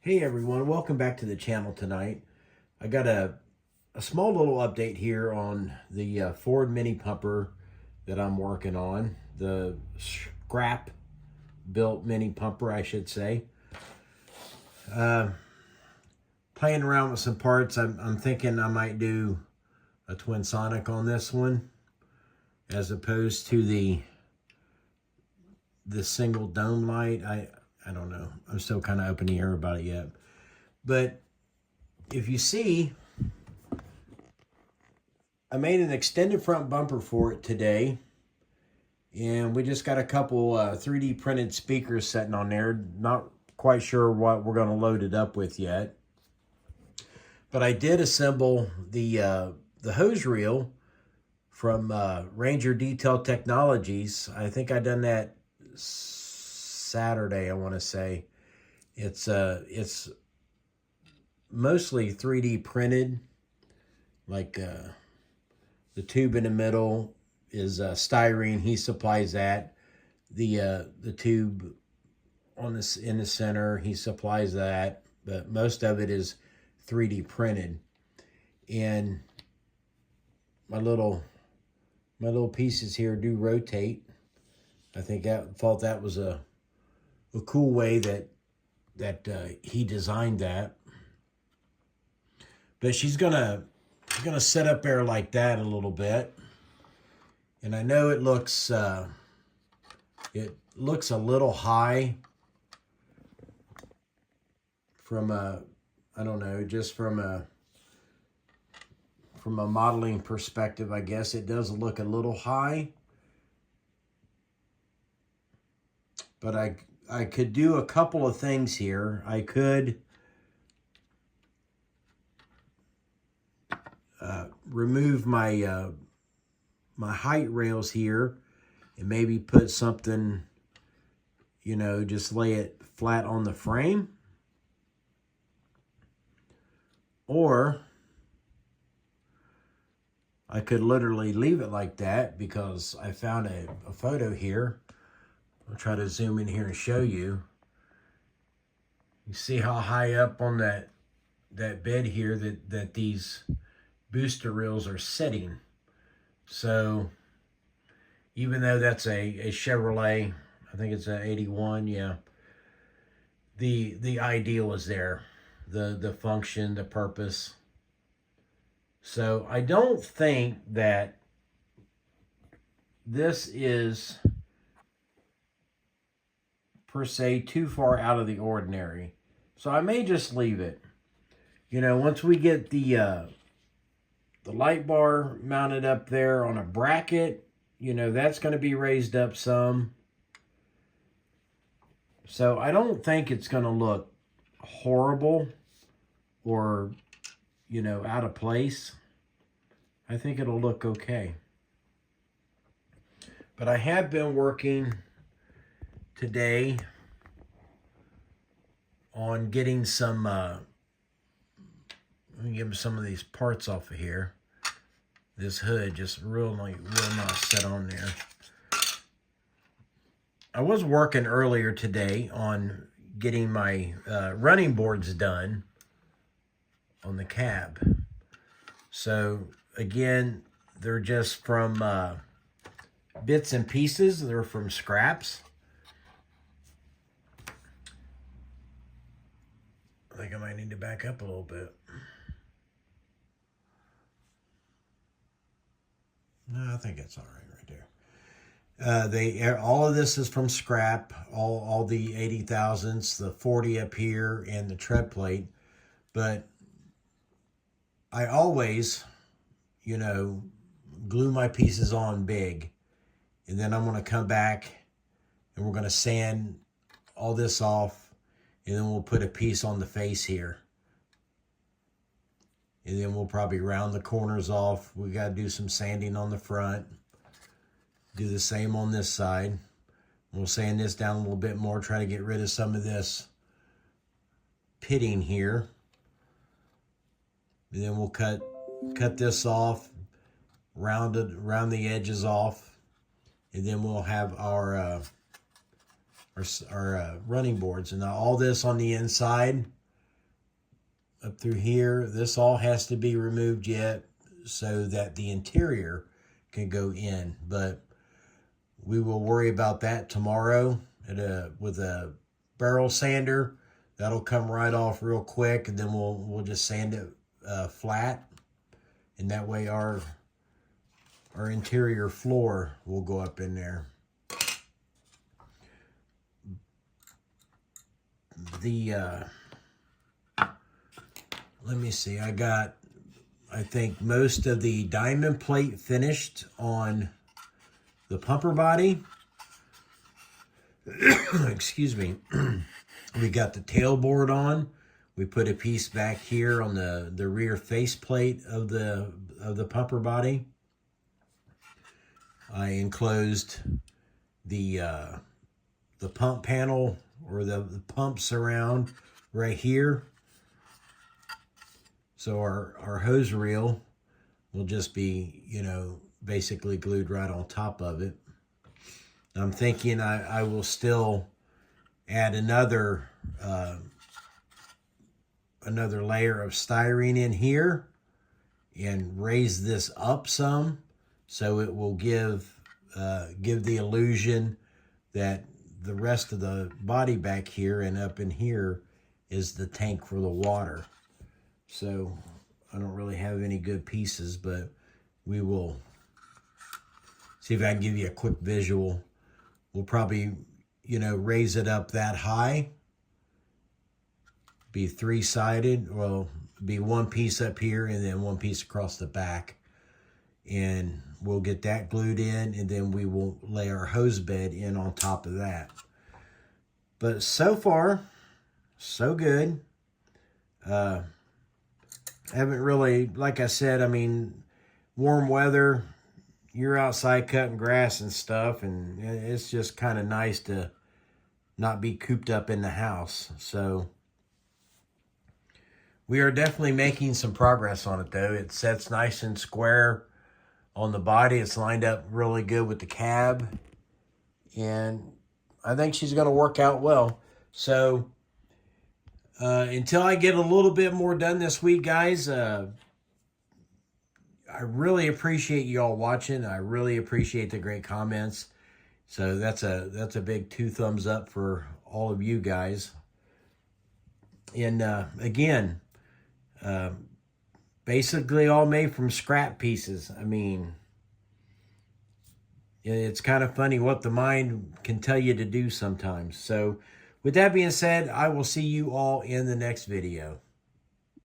Hey everyone, welcome back to the channel tonight. I got a small little update here on the Ford Mini Pumper that I'm working on. The scrap built Mini Pumper, I should say. Playing around with some parts. I'm thinking I might do a Twin Sonic on this one as opposed to the single dome light. I don't know. I'm still kind of up in the air about it yet. But if you see, I made an extended front bumper for it today. And we just got a couple 3D printed speakers sitting on there. Not quite sure what we're going to load it up with yet. But I did assemble the hose reel from Ranger Detail Technologies. I think I done that Saturday, I want to say. It's mostly 3D printed. Like the tube in the middle is styrene. He supplies that. The tube in the center, he supplies that. But most of it is 3D printed. And my little pieces here do rotate. I thought that was a cool way that he designed that. But she's gonna set up there like that a little bit, and I know it looks a little high from I don't know, just from a modeling perspective. I guess it does look a little high, but I could do a couple of things here. I could remove my my height rails here and maybe put something, just lay it flat on the frame. Or I could literally leave it like that, because I found a photo here. I'll try to zoom in here and show you. You see how high up on that bed here that these booster reels are sitting. So even though that's a Chevrolet, I think it's an 81, yeah, the ideal is there, the function, the purpose. So I don't think that this is per se too far out of the ordinary. So I may just leave it. Once we get the light bar mounted up there on a bracket, that's going to be raised up some. So I don't think it's going to look horrible or, out of place. I think it'll look okay. But I have been working today on getting some, let me get some of these parts off of here. This hood just real nice set on there. I was working earlier today on getting my running boards done on the cab. So again, they're just from bits and pieces. They're from scraps. I think I might need to back up a little bit. No, I think it's all right there. All of this is from scrap. All the 80,000s, the 40 up here, and the tread plate. But I always, glue my pieces on big, and then I'm going to come back and we're going to sand all this off, and then we'll put a piece on the face here. And then we'll probably round the corners off. We got to do some sanding on the front. Do the same on this side. We'll sand this down a little bit more, try to get rid of some of this pitting here. And then we'll cut this off, round the edges off, and then we'll have our running boards. And now all this on the inside up through here. This all has to be removed yet so that the interior can go in. But we will worry about that tomorrow with a barrel sander. That'll come right off real quick, and then we'll just sand it flat, and that way our interior floor will go up in there. Let me see, I think most of the diamond plate finished on the pumper body. Excuse me. We got the tailboard on. We put a piece back here on the rear faceplate of the pumper body. I enclosed the pump panel, or the pump surround right here. So our hose reel will just be, basically glued right on top of it. I'm thinking I will still add another layer of styrene in here and raise this up some, so it will give the illusion that the rest of the body back here and up in here is the tank for the water. So I don't really have any good pieces, but we will see if I can give you a quick visual. We'll probably, raise it up that high. Be three-sided. Well, be one piece up here and then one piece across the back. And we'll get that glued in, and then we will lay our hose bed in on top of that. But so far, so good. I haven't really, like I said, warm weather, you're outside cutting grass and stuff, and it's just kind of nice to not be cooped up in the house. So we are definitely making some progress on it, though. It sets nice and square on the body. It's lined up really good with the cab, and I think she's going to work out well. So until I get a little bit more done this week, guys, I really appreciate you all watching. I really appreciate the great comments. So that's a big 2 thumbs up for all of you guys. And again, basically all made from scrap pieces. It's kind of funny what the mind can tell you to do sometimes. So with that being said, I will see you all in the next video.